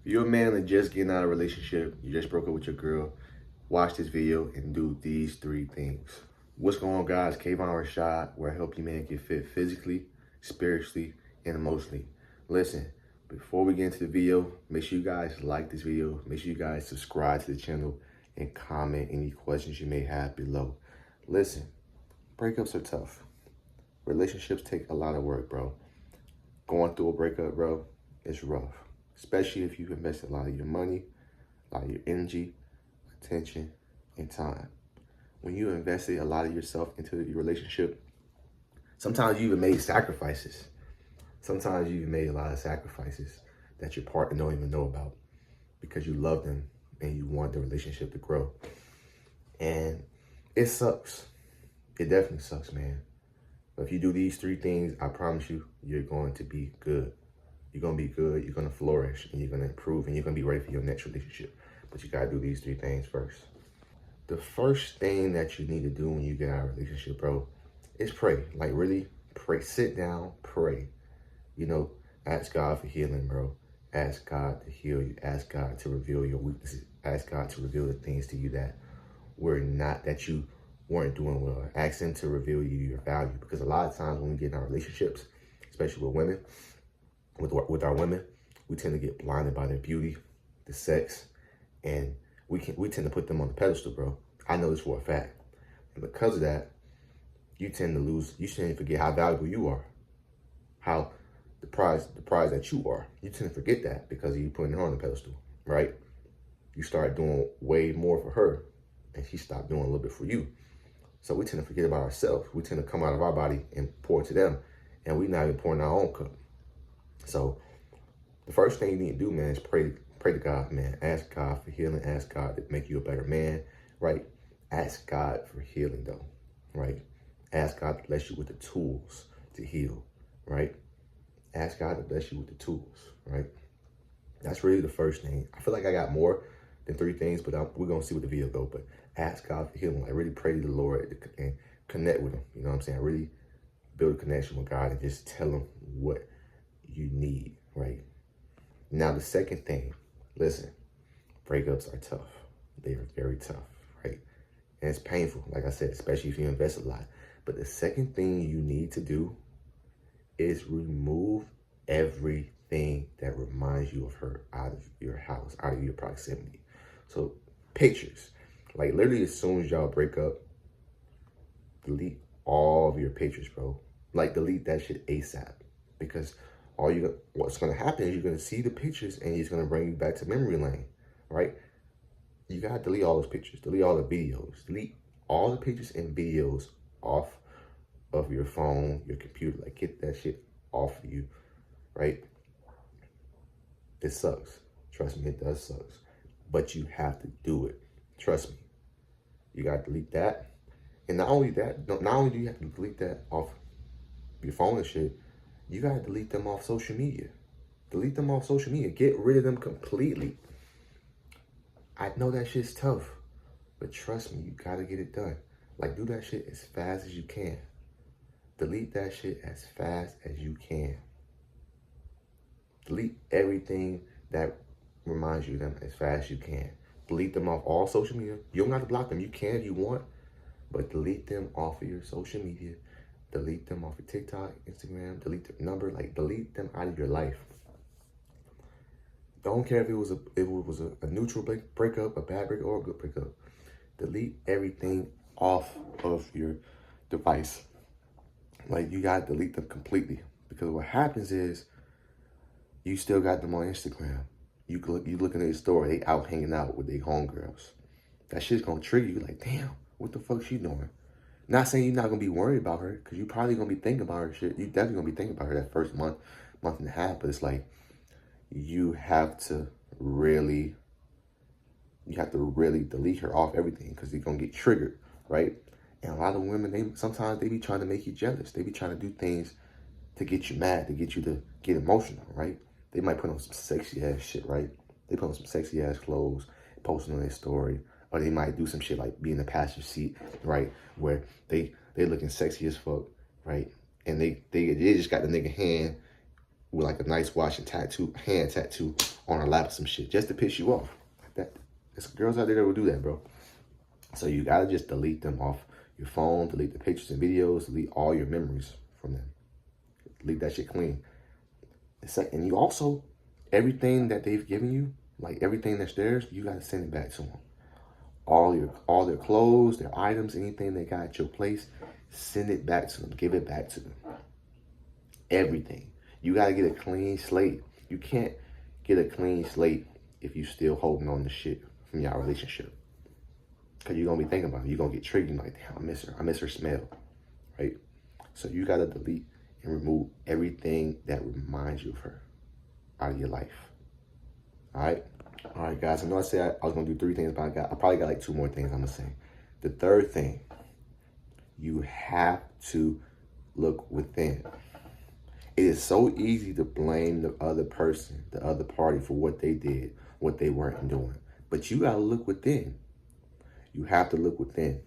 You're a man that just getting out of a relationship, you just broke up with your girl, watch this video and do these 3 things. What's going on, guys? Kayvon Rashad, where I help you man get fit physically, spiritually, and emotionally. Listen, before we get into the video, make sure you guys like this video, make sure you guys subscribe to the channel, and comment any questions you may have below. Listen, breakups are tough. Relationships take a lot of work, bro. Going through a breakup, bro, is rough. Especially if you've invested a lot of your money, a lot of your energy, attention, and time. When you invested a lot of yourself into your relationship, sometimes you even made sacrifices. Sometimes you even made a lot of sacrifices that your partner don't even know about because you love them and you want the relationship to grow. And it sucks. It definitely sucks, man. But if you do these 3 things, I promise you, you're going to be good. You're going to be good, you're going to flourish, and you're going to improve, and you're going to be ready for your next relationship. But you got to do these 3 things first. The first thing that you need to do when you get out of a relationship, bro, is pray. Like, really pray. Sit down, pray. You know, ask God for healing, bro. Ask God to heal you. Ask God to reveal your weaknesses. Ask God to reveal the things to you that you weren't doing well. Ask Him to reveal you your value. Because a lot of times when we get in our relationships, especially with women, with our women, we tend to get blinded by their beauty, the sex, and we tend to put them on the pedestal, bro. I know this for a fact. And because of that, you tend to forget how valuable you are, how the prize that you are. You tend to forget that because of you putting her on the pedestal, right? You start doing way more for her, and she stopped doing a little bit for you. So we tend to forget about ourselves. We tend to come out of our body and pour to them, and we're not even pouring our own cup. So the first thing you need to do, man, is pray to God, man. Ask God for healing. Ask God to make you a better man, right? Ask God for healing, though, right? Ask God to bless you with the tools to heal, right? Ask God to bless you with the tools, right? That's really the first thing. I feel like I got more than 3 things, but we're going to see what the video go. But ask God for healing. Like, really pray to the Lord and connect with Him. You know what I'm saying? Really build a connection with God and just tell Him what you need, right? Now, the second thing, listen, breakups are tough. They are very tough, right? And it's painful, like I said, especially if you invest a lot. But the second thing you need to do is remove everything that reminds you of her out of your house, out of your proximity. So pictures, like literally as soon as y'all break up, delete all of your pictures, bro. Like delete that shit ASAP, because what's going to happen is you're going to see the pictures and it's going to bring you back to memory lane, right? You got to delete all those pictures, delete all the videos, delete all the pictures and videos off of your phone, your computer. Like, get that shit off of you, right? It sucks. Trust me, it does suck. But you have to do it. Trust me. You got to delete that. And not only that, not only do you have to delete that off your phone and shit, you got to delete them off social media. Delete them off social media. Get rid of them completely. I know that shit's tough, but trust me, you got to get it done. Like, do that shit as fast as you can. Delete that shit as fast as you can. Delete everything that reminds you of them as fast as you can. Delete them off all social media. You don't have to block them. You can if you want, but delete them off of your social media. Delete them off of TikTok, Instagram, delete their number, like delete them out of your life. Don't care if it was a neutral breakup, a bad breakup, or a good breakup. Delete everything off of your device. Like, you gotta delete them completely, because what happens is you still got them on Instagram. You looking at their story, they out hanging out with their homegirls. That shit's gonna trigger you like, damn, what the fuck she doing? Not saying you're not going to be worried about her, because you're probably going to be thinking about her shit. You're definitely going to be thinking about her that first month and a half. But it's like, you have to really delete her off everything, because you're going to get triggered, right? And a lot of women, sometimes they be trying to make you jealous. They be trying to do things to get you mad, to get you to get emotional, right? They might put on some sexy ass shit, right? They put on some sexy ass clothes, posting on their story. Or they might do some shit like be in the passenger seat, right? Where they looking sexy as fuck, right? And they just got the nigga hand with like a nice watch and hand tattoo on her lap some shit just to piss you off. Like that. There's girls out there that will do that, bro. So you gotta just delete them off your phone, delete the pictures and videos, delete all your memories from them. Leave that shit clean. And you also, everything that they've given you, like everything that's theirs, you gotta send it back to them. All their clothes, their items, anything they got at your place, send it back to them. Give it back to them. Everything. You gotta get a clean slate. You can't get a clean slate if you still holding on to shit from your relationship. Cause you're gonna be thinking about it. You're gonna get triggered. You're like, damn, I miss her. I miss her smell. Right? So you gotta delete and remove everything that reminds you of her out of your life. All right? All right, guys. I know I said I was gonna do 3 things, but I probably got like 2 more things I'm gonna say. The third thing, you have to look within. It is so easy to blame the other person, the other party, for what they did, what they weren't doing. But you gotta look within. You have to look within.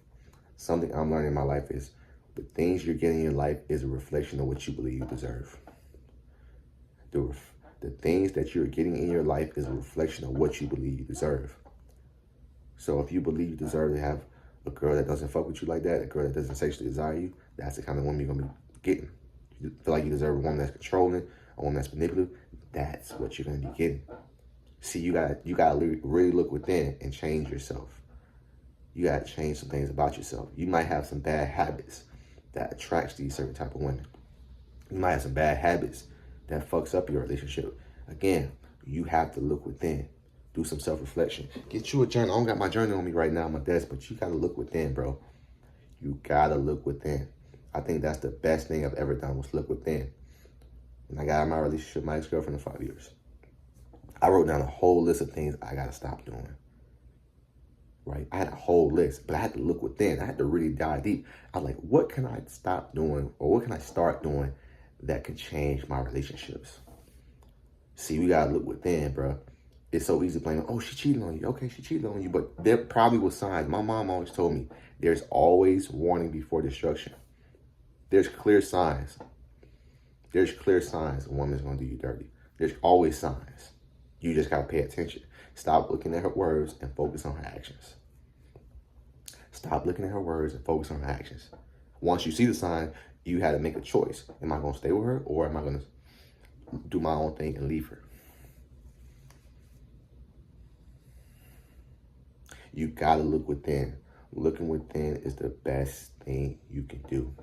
Something I'm learning in my life is the things you're getting in your life is a reflection of what you believe you deserve. The things that you're getting in your life is a reflection of what you believe you deserve. So if you believe you deserve to have a girl that doesn't fuck with you like that, a girl that doesn't sexually desire you, that's the kind of woman you're going to be getting. You feel like you deserve a woman that's controlling, a woman that's manipulative, that's what you're going to be getting. See, you gotta really look within and change yourself. You got to change some things about yourself. You might have some bad habits that attracts these certain type of women. You might have some bad habits that fucks up your relationship. Again, you have to look within. Do some self-reflection. Get you a journal. I don't got my journal on me right now on my desk, but you got to look within, bro. You got to look within. I think that's the best thing I've ever done was look within. When I got out of my relationship, my ex-girlfriend of 5 years, I wrote down a whole list of things I got to stop doing. Right? I had a whole list, but I had to look within. I had to really dive deep. I was like, what can I stop doing or what can I start doing that could change my relationships? See, we got to look within, bro. It's so easy to blame, oh, she cheated on you. Okay, she cheated on you, but there probably was signs. My mom always told me, there's always warning before destruction. There's clear signs. There's clear signs a woman's going to do you dirty. There's always signs. You just got to pay attention. Stop looking at her words and focus on her actions. Stop looking at her words and focus on her actions. Once you see the sign, you had to make a choice. Am I going to stay with her or am I going to do my own thing and leave her? You got to look within. Looking within is the best thing you can do.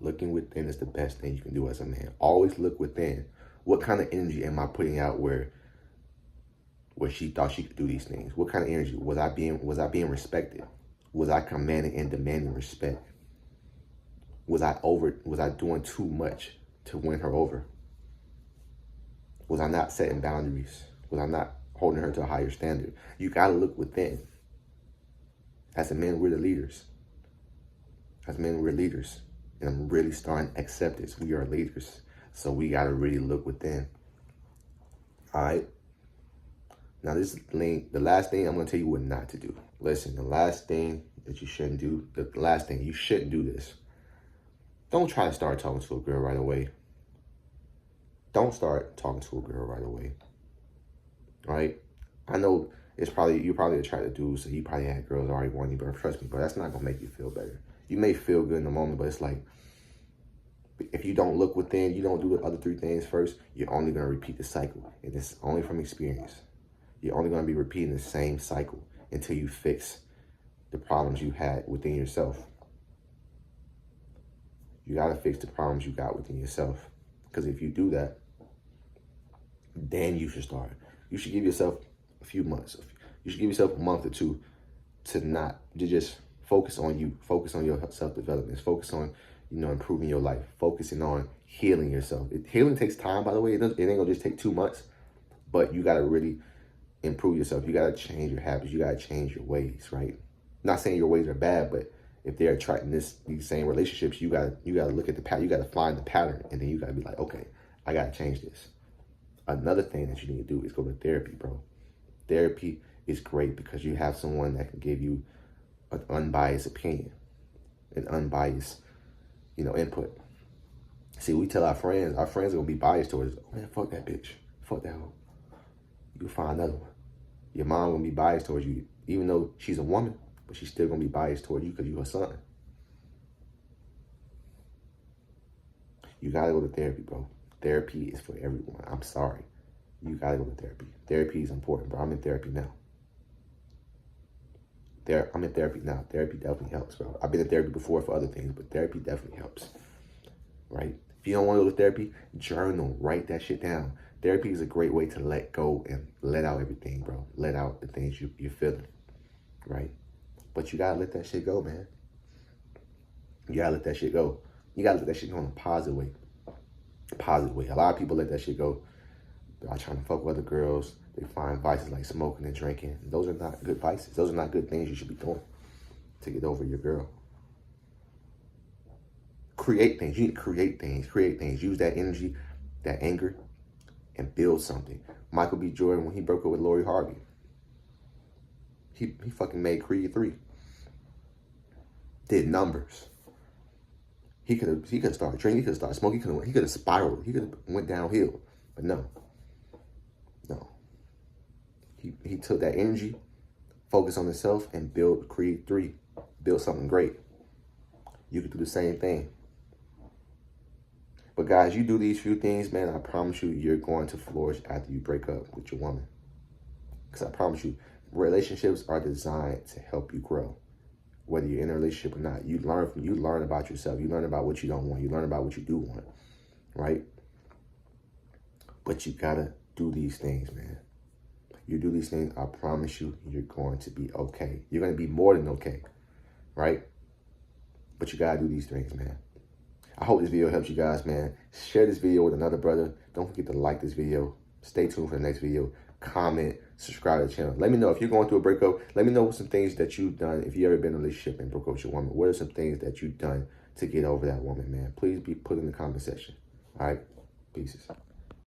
Looking within is the best thing you can do as a man. Always look within. What kind of energy am I putting out where she thought she could do these things? What kind of energy? Was I being respected? Was I commanding and demanding respect? Was I doing too much to win her over? Was I not setting boundaries? Was I not holding her to a higher standard? You gotta look within. As a man, we're the leaders. As men, we're leaders. And I'm really starting to accept this. We are leaders. So we gotta really look within. All right? Now, this is the last thing I'm going to tell you what not to do. Listen, the last thing that you shouldn't do, the last thing, you shouldn't do this. Don't try to start talking to a girl right away. Don't start talking to a girl right away. All right? I know you're probably attracted to dudes, so you probably had girls already wanting you, but trust me, bro, that's not going to make you feel better. You may feel good in the moment, but it's like, if you don't look within, you don't do the other 3 things first, you're only going to repeat the cycle. And it's only from experience. You're only going to be repeating the same cycle until you fix the problems you had within yourself. You got to fix the problems you got within yourself. Because if you do that, then you should start. You should give yourself a few months. You should give yourself a month or 2 to just focus on you. Focus on your self-development. Focus on, improving your life. Focusing on healing yourself. Healing takes time, by the way. It ain't going to just take 2 months. But you got to really improve yourself. You got to change your habits. You got to change your ways, right? Not saying your ways are bad, but if they're attracting these same relationships, you got to look at the pattern. You got to find the pattern, and then you got to be like, okay, I got to change this. Another thing that you need to do is go to therapy, bro. Therapy is great because you have someone that can give you an unbiased opinion, an unbiased, input. See, we tell our friends are going to be biased towards, oh man, fuck that bitch. fuck that hoe. You'll find another one. Your mom gonna be biased towards you, even though she's a woman, but she's still gonna be biased towards you because you're her son. You gotta go to therapy, bro. Therapy is for everyone. I'm sorry. You gotta go to therapy. Therapy is important, bro. I'm in therapy now. I'm in therapy now. Therapy definitely helps, bro. I've been in therapy before for other things, but therapy definitely helps, right? If you don't want to go to therapy, journal, write that shit down. Therapy is a great way to let go and let out everything, bro. Let out the things you're feeling, right? But you gotta let that shit go, man. You gotta let that shit go. You gotta let that shit go in a positive way. Positive way. A lot of people let that shit go. They're out trying to fuck with other girls. They find vices like smoking and drinking. Those are not good vices. Those are not good things you should be doing to get over your girl. Create things. You need to create things. Create things. Use that energy, that anger, and build something. Michael B. Jordan, when he broke up with Lori Harvey, he fucking made Creed 3. Did numbers. He could have started drinking. He could have started smoking. He could have spiraled. He could have went downhill. But no. He took that energy, focused on himself, and built Creed 3. Built something great. You could do the same thing. But guys, you do these few things, man, I promise you, you're going to flourish after you break up with your woman. Because I promise you, relationships are designed to help you grow. Whether you're in a relationship or not, you learn about yourself. You learn about what you don't want. You learn about what you do want, right? But you gotta do these things, man. You do these things, I promise you, you're going to be okay. You're going to be more than okay, right? But you got to do these things, man. I hope this video helps you guys, man. Share this video with another brother. Don't forget to like this video. Stay tuned for the next video. Comment, subscribe to the channel. Let me know if you're going through a breakup. Let me know some things that you've done. If you've ever been in a relationship and broke up with your woman, what are some things that you've done to get over that woman, man? Please be put in the comment section. All right? Peace.